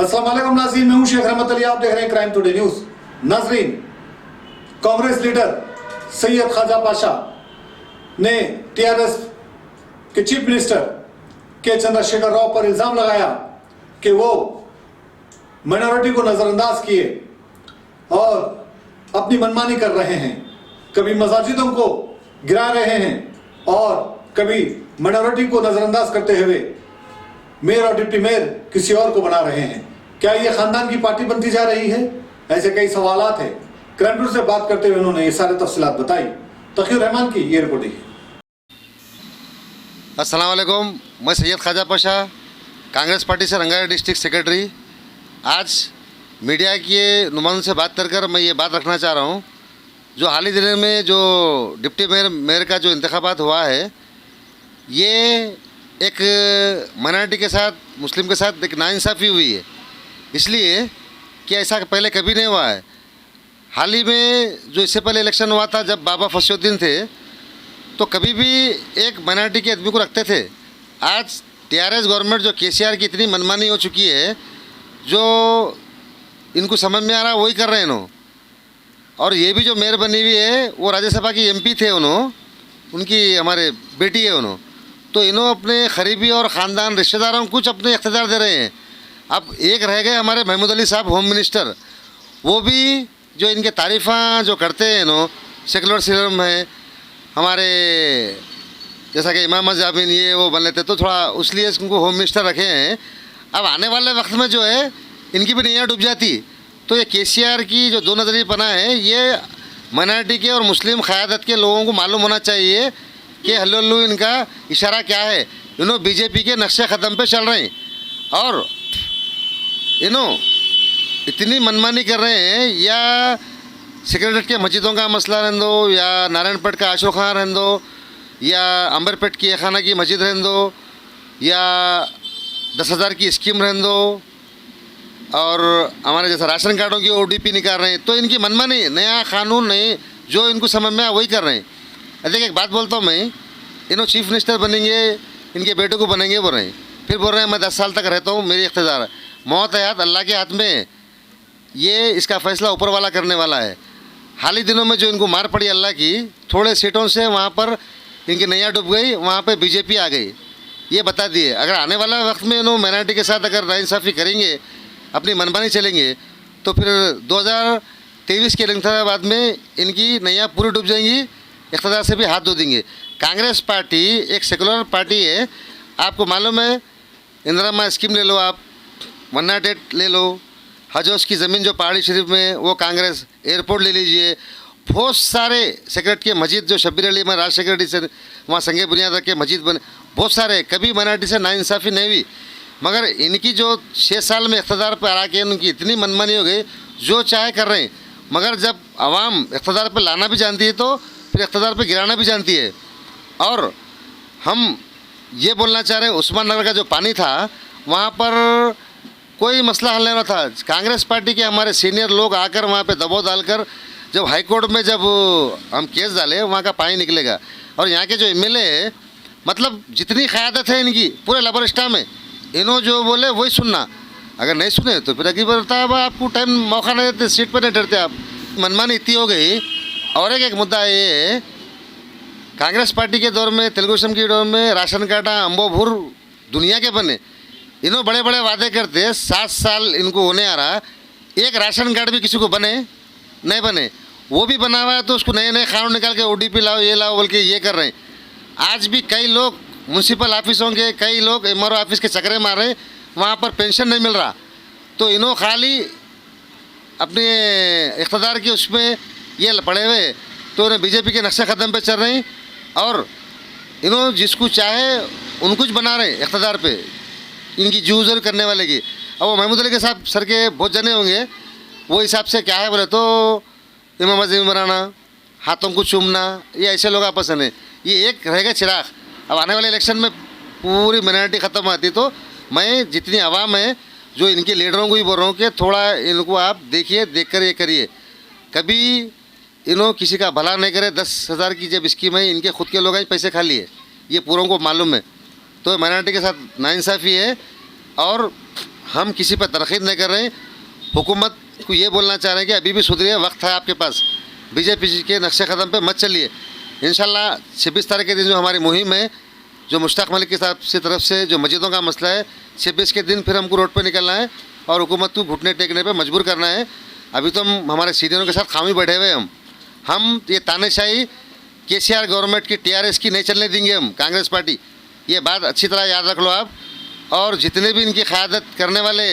अस्सलाम वालेकुम नाज़रीन, मैं हूं शेख रहमत अली। आप देख रहे हैं क्राइम टुडे न्यूज। नाज़रीन, कांग्रेस लीडर सैयद ख्वाजा पाशा ने टीआरएस के चीफ मिनिस्टर के चंद्रशेखर राव पर इल्जाम लगाया कि वो माइनॉरिटी को नजरअंदाज किए और अपनी मनमानी कर रहे हैं। कभी मसाजिदों को गिरा रहे हैं और कभी माइनॉरिटी को नजरअंदाज करते हुए मेयर और डिप्टी मेयर किसी और को बना रहे हैं। क्या ये खानदान की पार्टी बनती जा रही है? ऐसे कई सवालात है। क्राइम टुडे से बात करते हुए उन्होंने ये सारे तफसीलात बताई। तकीर रहमान की ये रिपोर्ट देखिए। अस्सलाम वालेकुम, मैं सैयद ख्वाजा पाशा, कांग्रेस पार्टी से रंगारेड्डी डिस्ट्रिक्ट सेक्रेटरी। आज मीडिया के नुमाइंदों से बात कर मैं ये बात रखना चाह रहा हूँ, जो हाल ही दिनों में जो डिप्टी मेयर का जो इंतखाबात हुआ है, ये एक माइनॉरिटी के साथ, मुस्लिम के साथ एक नाइंसाफ़ी हुई है। इसलिए कि ऐसा पहले कभी नहीं हुआ है। हाल ही में जो इससे पहले इलेक्शन हुआ था, जब बाबा फसीउद्दीन थे, तो कभी भी एक माइनॉरिटी के आदमी को रखते थे। आज टीआरएस गवर्नमेंट जो केसीआर की इतनी मनमानी हो चुकी है, जो इनको समझ में आ रहा वही कर रहे हैं इन्हों। और ये भी जो मेयर बनी हुई है, वो राज्यसभा की एमपी थे उन्हों, उनकी हमारे बेटी है उन्हों। तो इन्हों अपने करीबी और ख़ानदान रिश्तेदारों को कुछ अपने इख्तियार दे रहे हैं। अब एक रह गए हमारे महमूद अली साहब होम मिनिस्टर, वो भी जो इनके तारीफ़ा जो करते हैं इन्हों, सेकुलर सिस्टम है हमारे, जैसा कि इमाम जाबिन ये वो बन लेते, तो थोड़ा उसलिए इनको होम मिनिस्टर रखे हैं। अब आने वाले वक्त में जो है इनकी भी नैया डूब जाती। तो ये केसीआर की जो दो नज़री पना है, ये माइनॉरिटी के और मुस्लिम क़यादत के लोगों को मालूम होना चाहिए कि हल्लू इनका इशारा क्या है। इन्हों बीजेपी के नक्शे क़दम पे चल रहे हैं और इन्हों इतनी मनमानी कर रहे हैं। या सेक्रेटरीट के मस्जिदों का मसला रहने दो, या नारायणपेट का आशो खान रहने दो, या अंबरपेट की खाना की मस्जिद रहने दो, या 10,000 की स्कीम रहने दो, और हमारे जैसा राशन कार्डों की ओडीपी निकाल रहे हैं। तो इनकी मनमानी, नया कानून नहीं, जो इनको समझ में आया वही कर रहे हैं। देखिए एक बात बोलता हूँ मैं, इन्हों चीफ मिनिस्टर बनेंगे, इनके बेटे को बनेंगे बोल रहे हैं, फिर बोल रहे हैं मैं 10 साल तक रहता हूँ, मेरी इख्तियार है। मौत हयात अल्लाह के हाथ में है, ये इसका फ़ैसला ऊपर वाला करने वाला है। हाल ही दिनों में जो इनको मार पड़ी अल्लाह की, थोड़े सीटों से वहाँ पर इनकी नैया डूब गई, वहाँ पर बीजेपी आ गई। ये बता दिए अगर आने वाला वक्त में इन्हों माइनॉरिटी के साथ अगर नाइंसाफ़ी करेंगे, अपनी मनमानी चलेंगे, तो फिर 2023 के इंतखाबात में इनकी नैया पूरी डूब जाएंगी, इख्तियार से भी हाथ धो देंगे। कांग्रेस पार्टी एक सेकुलर पार्टी है। आपको मालूम है, इंदिरा स्कीम ले लो, आप 108 ले लो, हज की ज़मीन जो पहाड़ी शरीफ में, वो कांग्रेस, एयरपोर्ट ले लीजिए, बहुत सारे सेक्रेटरी के मस्जिद जो शब्बीर अली में राज सेक्रेटरी से वहाँ संगे बुनियाद रख के मस्जिद बने, बहुत सारे। कभी माइनॉरिटी से नाइंसाफ़ी नहीं हुई, मगर इनकी जो 6 साल में इख्तियार पर आ के उनकी इतनी मनमानी हो गई, जो चाहे कर रहे हैं। मगर जब आवाम इख्तियार पर लाना भी जानती है, तो फिर इख्तियार पर गिराना भी जानती है। और हम ये बोलना चाह रहे हैं, उस्मान नगर का जो पानी था, वहाँ पर कोई मसला हल नहीं रहा था। कांग्रेस पार्टी के हमारे सीनियर लोग आकर वहाँ पे दबाव डालकर, जब हाई कोर्ट में जब हम केस डाले, वहाँ का पानी निकलेगा। और यहाँ के जो एमएलए है, मतलब जितनी क़यादत है इनकी पूरे लबर स्टार में, इन्हों जो बोले वही सुनना। अगर नहीं सुने तो फिर अगली बार आपको टाइम मौका नहीं देते, सीट पर नहीं डरते आप। मनमानी इतनी हो गई। और एक मुद्दा ये है, कांग्रेस पार्टी के दौर में, तेलुगु देशम के दौर में राशन कार्ड अम्बोभूर दुनिया के बने। इन्हों बड़े बड़े वादे करते, 7 साल इनको होने आ रहा, एक राशन कार्ड भी किसी को बने नहीं बने। वो भी बना हुआ है तो उसको नए नए कानून निकाल के ओडीपी लाओ, ये लाओ बोल के ये कर रहे हैं। आज भी कई लोग म्यूनसिपल ऑफिसों के, कई लोग एमआरओ ऑफिस के चक्कर मार रहे हैं, वहाँ पर पेंशन नहीं मिल रहा। तो इन्हों खाली अपने इख्तियार के उसमें ये पड़े हुए, तो इन्हें बीजेपी के नक्शे क़दम पे चल रहे हैं। और इन्हों जिसको चाहे उनको बना रहे हैं इख्तियार पे, इनकी जूझर करने वाले की। अब वो महमूद अली के साहब सर के बहुत जने होंगे, वो हिसाब से क्या है बोले तो इमाम ज़मीन बनाना, हाथों को चूमना, ये ऐसे लोग आपस में। ये एक रहेगा चिराग। अब आने वाले इलेक्शन में पूरी माइनॉरिटी ख़त्म आती, तो मैं जितनी आवाम है, जो इनके लीडरों को ही बोल रहा हूँ कि थोड़ा इनको आप देखिए, देख कर ये करिए। कभी इन्हों किसी का भला नहीं करे। 10,000 की जब स्कीम है, इनके खुद के लोग हैं पैसे खा लिए, ये पूरों को मालूम है। तो माइनॉरिटी के साथ नाइंसाफ़ी है। और हम किसी पर तरकीब नहीं कर रहे हैं। हुकूमत को ये बोलना चाह रहे हैं कि अभी भी सुधरिए, वक्त है आपके पास, बीजेपी के नक्शे कदम पे मत चलिए। इंशाल्लाह 26 तारीख के दिन जो हमारी मुहिम है, जो मुश्ताक मलिक की तरफ से जो मस्जिदों का मसला है, 26 के दिन फिर हमको रोड पे निकलना है और हुकूमत को घुटने टेकने पे मजबूर करना है। अभी तो हम हमारे सीनियरों के साथ खामी बैठे हुए हैं। हम ये तानाशाही केसीआर गवर्नमेंट की, टीआरएस की नहीं चलने देंगे हम, कांग्रेस पार्टी। ये बात अच्छी तरह याद रख लो आप। और जितने भी इनकी क़यादत करने वाले,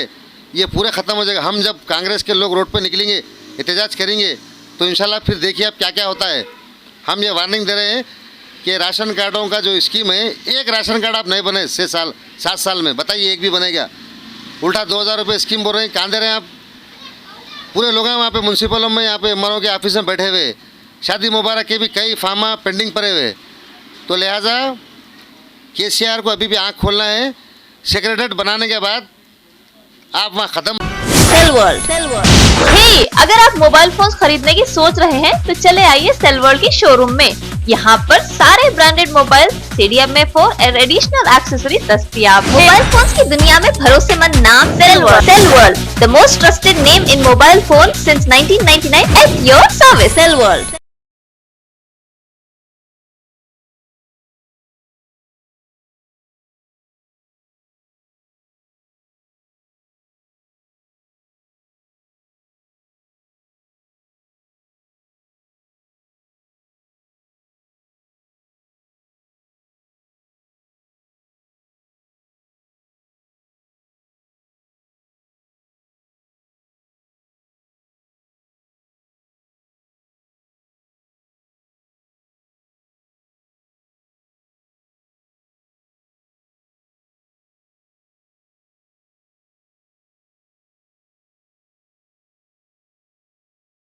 ये पूरे ख़त्म हो जाएगा। हम जब कांग्रेस के लोग रोड पर निकलेंगे, एहतजाज करेंगे, तो इंशाल्लाह फिर देखिए अब क्या क्या होता है। हम ये वार्निंग दे रहे हैं कि राशन कार्डों का जो स्कीम है, एक राशन कार्ड आप नहीं बने 7 साल में, बताइए एक भी बनेगा? उल्टा 2000 रुपये स्कीम बोल रहे हैं, कहाँ दे रहे हैं आप? पूरे लोग हैं वहाँ पे म्यूनसिपलों में, यहाँ पे एमआरओ के ऑफिस में बैठे हुए, शादी मुबारक के भी कई फार्मा पेंडिंग पड़े हुए। तो लिहाजा केसीआर को अभी भी आँख खोलना है। सेक्रेटरीट बनाने के बाद आप वहाँ ख़त्म। Cell world. हे, अगर आप मोबाइल फोन खरीदने की सोच रहे हैं तो चले आइए सेल वर्ल्ड की शोरूम में। यहाँ पर सारे ब्रांडेड मोबाइल, CDMA4 और एडिशनल एक्सेसरीज दस्तयाब है। मोबाइल फोन्स की दुनिया में भरोसेमंद नाम Cell World, the most trusted name in mobile phone since 1999 at your service. Cell world.